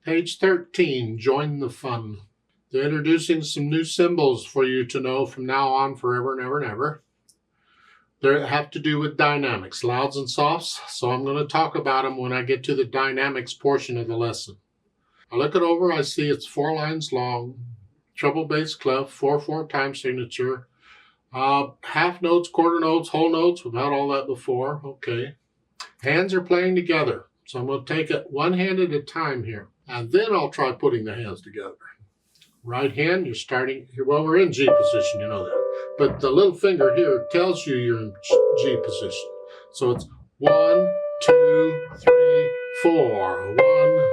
Page 13, join the fun. They're introducing some new symbols for you to know from now on forever and ever and ever. They have to do with dynamics, louds and softs, so I'm going to talk about them when I get to the dynamics portion of the lesson. I look it over, I see it's 4 lines long, treble bass clef, 4/4 time signature, half notes, quarter notes, whole notes, we've had all that before, okay. Hands are playing together, so I'm going to take it one hand at a time here, and then I'll try putting the hands together. Right hand, you're starting, well, we're in G position, you know that. But the little finger here tells you you're in G position. So it's 1, 2, 3, 4. 1.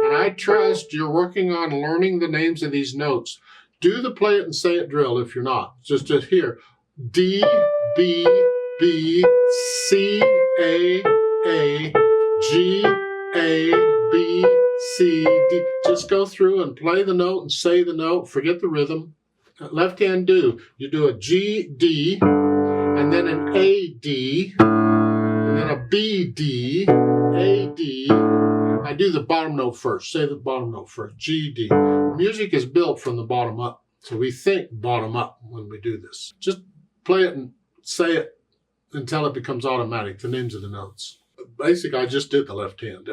And I trust you're working on learning the names of these notes. Do the play it and say it drill if you're not. Just here. D, B, B, C, A, G, A, B, C, D. Just go through and play the note and say the note. Forget the rhythm. Left hand do. You do a G, D, and then an A, D, and then a B, D, A, D. I do the bottom note first. Say the bottom note first. G, D. Music is built from the bottom up. So we think bottom up when we do this. Just play it and say it until it becomes automatic, the names of the notes. Basically, I just did the left hand.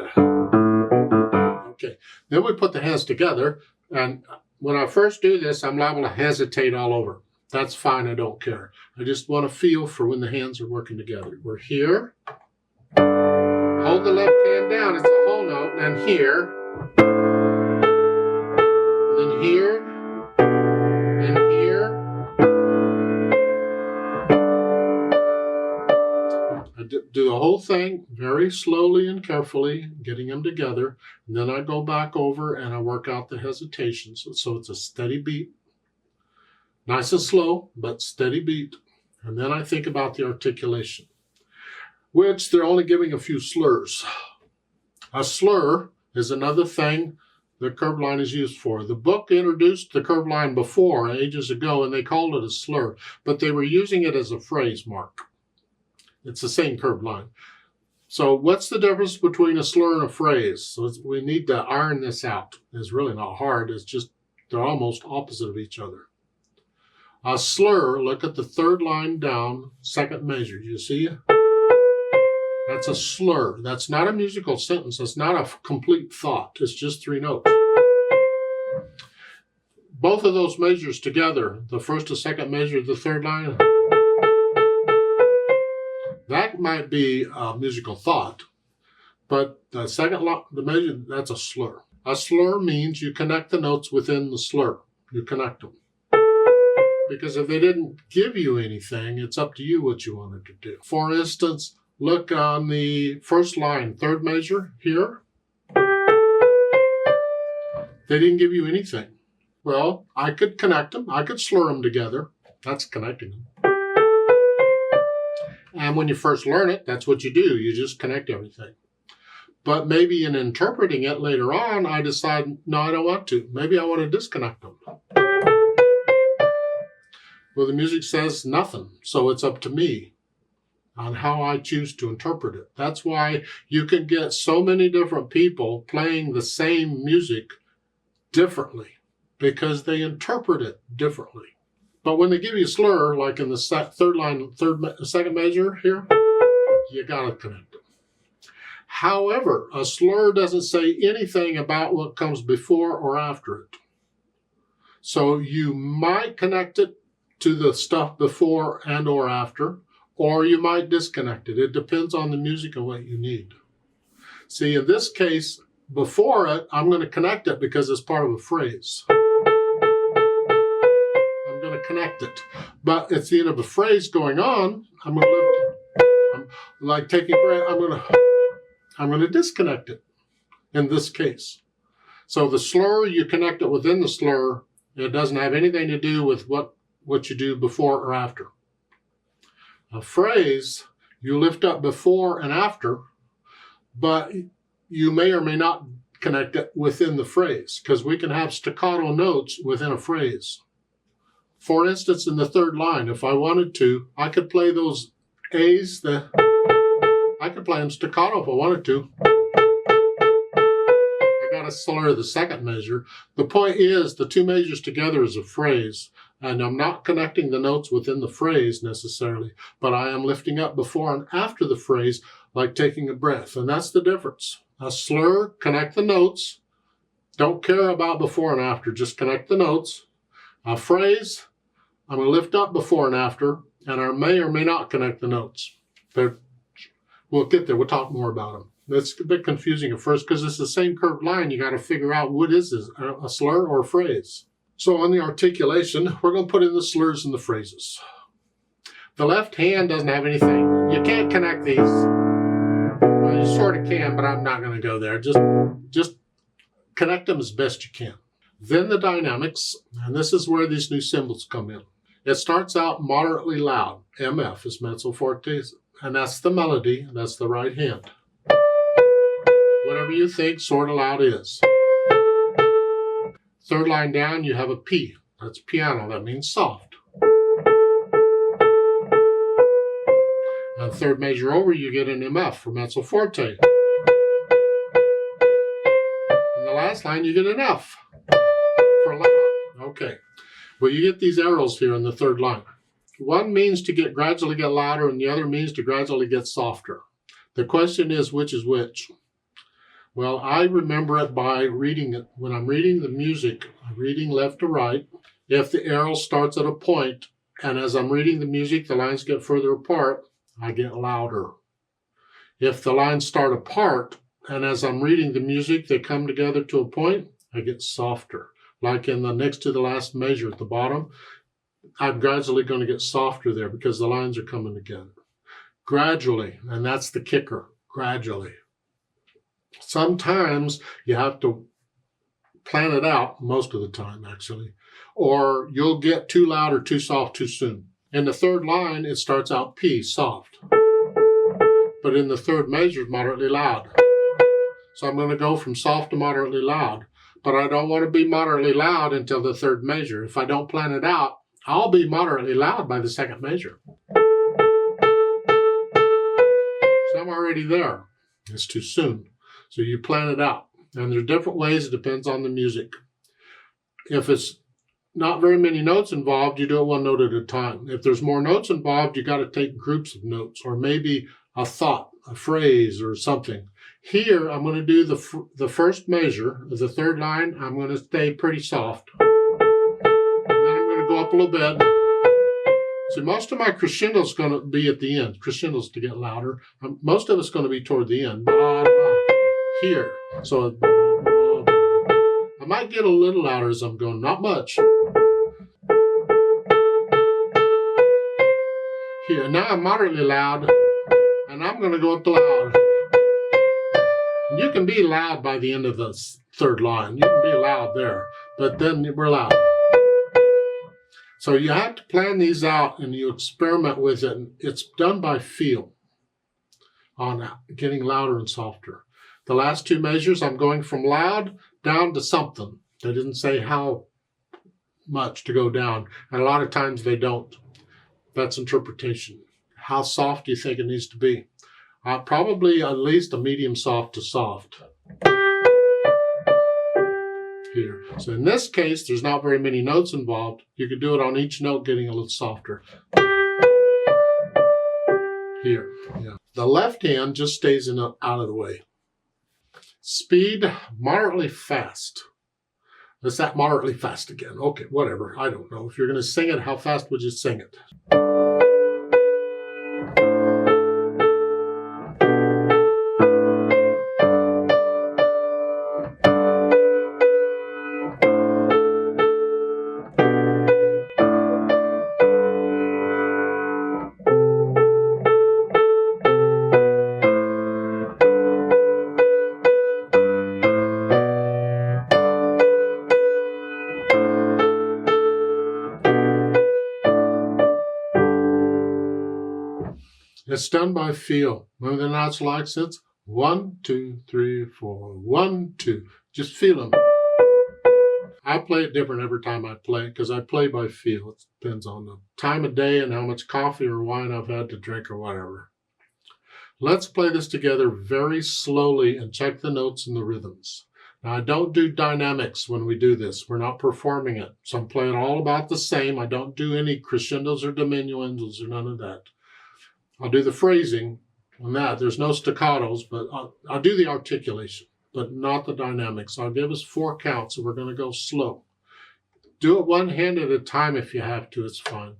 Okay, then we put the hands together, and when I first do this, I'm liable to hesitate all over. That's fine, I don't care. I just want to feel for when the hands are working together. We're here. Hold the left hand down, it's a whole note, and here. Then here. And here. I do the whole thing very slowly and carefully, getting them together. And then I go back over and I work out the hesitations. So it's a steady beat. Nice and slow, but steady beat. And then I think about the articulation, which they're only giving a few slurs. A slur is another thing the curved line is used for. The book introduced the curved line before, ages ago, and they called it a slur, but they were using it as a phrase mark. It's the same curved line. So what's the difference between a slur and a phrase? So we need to iron this out. It's really not hard. It's just they're almost opposite of each other. A slur, look at the third line down, second measure. Do you see? That's a slur. That's not a musical sentence. That's not a complete thought. It's just 3 notes. Both of those measures together, the first and second measure, the third line, that might be a musical thought, but the second line, the measure, that's a slur. A slur means you connect the notes within the slur. You connect them. Because if they didn't give you anything, it's up to you what you wanted to do. For instance, look on the first line, third measure here. They didn't give you anything. Well, I could connect them. I could slur them together. That's connecting them. And when you first learn it, that's what you do. You just connect everything. But maybe in interpreting it later on, I decide, no, I don't want to. Maybe I want to disconnect them. Well, the music says nothing, so it's up to me on how I choose to interpret it. That's why you can get so many different people playing the same music differently, because they interpret it differently. But when they give you a slur, like in the third line, second measure here, you got to connect it. However, a slur doesn't say anything about what comes before or after it. So you might connect it to the stuff before and or after, or you might disconnect it. It depends on the music and what you need. See, in this case, before it, I'm going to connect it because it's part of a phrase. I'm going to connect it. But at the end of a phrase going on, I'm going to lift it. I'm like taking breath, I'm going to disconnect it in this case. So the slur, you connect it within the slur. It doesn't have anything to do with what you do before or after. A phrase, you lift up before and after, but you may or may not connect it within the phrase, because we can have staccato notes within a phrase. For instance, in the third line, if I wanted to, I could play those A's, I could play them staccato if I wanted to. I got a slur, the second measure. The point is the two measures together is a phrase. And I'm not connecting the notes within the phrase necessarily, but I am lifting up before and after the phrase, like taking a breath. And that's the difference. A slur, connect the notes. Don't care about before and after, just connect the notes. A phrase, I'm going to lift up before and after, and I may or may not connect the notes. We'll get there. We'll talk more about them. It's a bit confusing at first because it's the same curved line. You got to figure out what is this, a slur or a phrase. So on the articulation, we're going to put in the slurs and the phrases. The left hand doesn't have anything. You can't connect these. Well, you sort of can, but I'm not going to go there. Just connect them as best you can. Then the dynamics, and this is where these new symbols come in. It starts out moderately loud. MF is mezzo forte, and that's the melody, and that's the right hand. Whatever you think sort of loud is. Third line down, you have a P. That's piano. That means soft. And third measure over, you get an MF for mezzo forte. And the last line, you get an F for loud. Okay. Well, you get these arrows here in the third line. One means to gradually get louder, and the other means to gradually get softer. The question is, which is which? Well, I remember it by reading it. When I'm reading the music, I'm reading left to right. If the arrow starts at a point, and as I'm reading the music, the lines get further apart, I get louder. If the lines start apart, and as I'm reading the music, they come together to a point, I get softer. Like in the next to the last measure at the bottom, I'm gradually going to get softer there because the lines are coming together. Gradually, and that's the kicker, gradually. Sometimes you have to plan it out, most of the time actually, or you'll get too loud or too soft too soon. In the third line, it starts out P, soft. But in the third measure, it's moderately loud. So I'm going to go from soft to moderately loud. But I don't want to be moderately loud until the third measure. If I don't plan it out, I'll be moderately loud by the second measure. So I'm already there. It's too soon. So you plan it out. And there are different ways. It depends on the music. If it's not very many notes involved, you do it one note at a time. If there's more notes involved, you got to take groups of notes, or maybe a thought, a phrase, or something. Here, I'm going to do the first measure, the third line. I'm going to stay pretty soft. And then I'm going to go up a little bit. So most of my crescendo is going to be at the end. Crescendos to get louder. Most of it's going to be toward the end. Here. So I might get a little louder as I'm going, not much. Here. Now I'm moderately loud, and I'm going to go up to loud. And you can be loud by the end of the third line. You can be loud there, but then we're loud. So you have to plan these out, and you experiment with it. And it's done by feel on getting louder and softer. The last two measures, I'm going from loud down to something. They didn't say how much to go down, and a lot of times they don't. That's interpretation. How soft do you think it needs to be? Probably at least a medium soft to soft. Here. So in this case, there's not very many notes involved. You could do it on each note getting a little softer. Here. Yeah. The left hand just stays out of the way. Speed, moderately fast. Let's that moderately fast again. Okay, whatever. I don't know. If you're going to sing it, how fast would you sing it? It's done by feel. Remember the natural accents? 1, 2, 3, 4. 1, 2. Just feel them. I play it different every time I play because I play by feel. It depends on the time of day and how much coffee or wine I've had to drink or whatever. Let's play this together very slowly and check the notes and the rhythms. Now, I don't do dynamics when we do this. We're not performing it. So I'm playing all about the same. I don't do any crescendos or diminuendos or none of that. I'll do the phrasing on that. There's no staccatos, but I'll do the articulation, but not the dynamics. I'll give us 4 counts, and we're going to go slow. Do it one hand at a time if you have to. It's fine.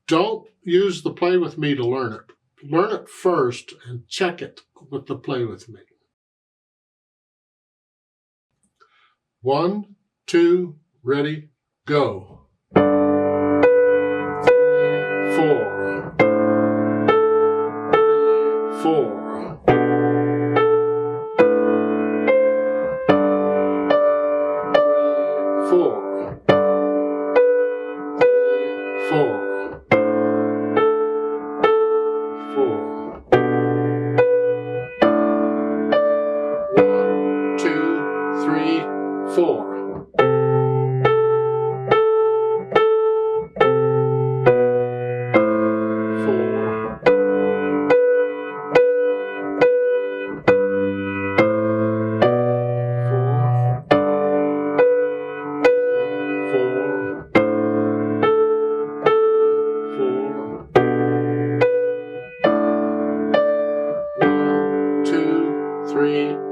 Don't use the play with me to learn it. Learn it first and check it with the play with me. 1, 2, ready, go. 4. 4. 4. 4. 1, 2, 3, 4. 1, 2, 3,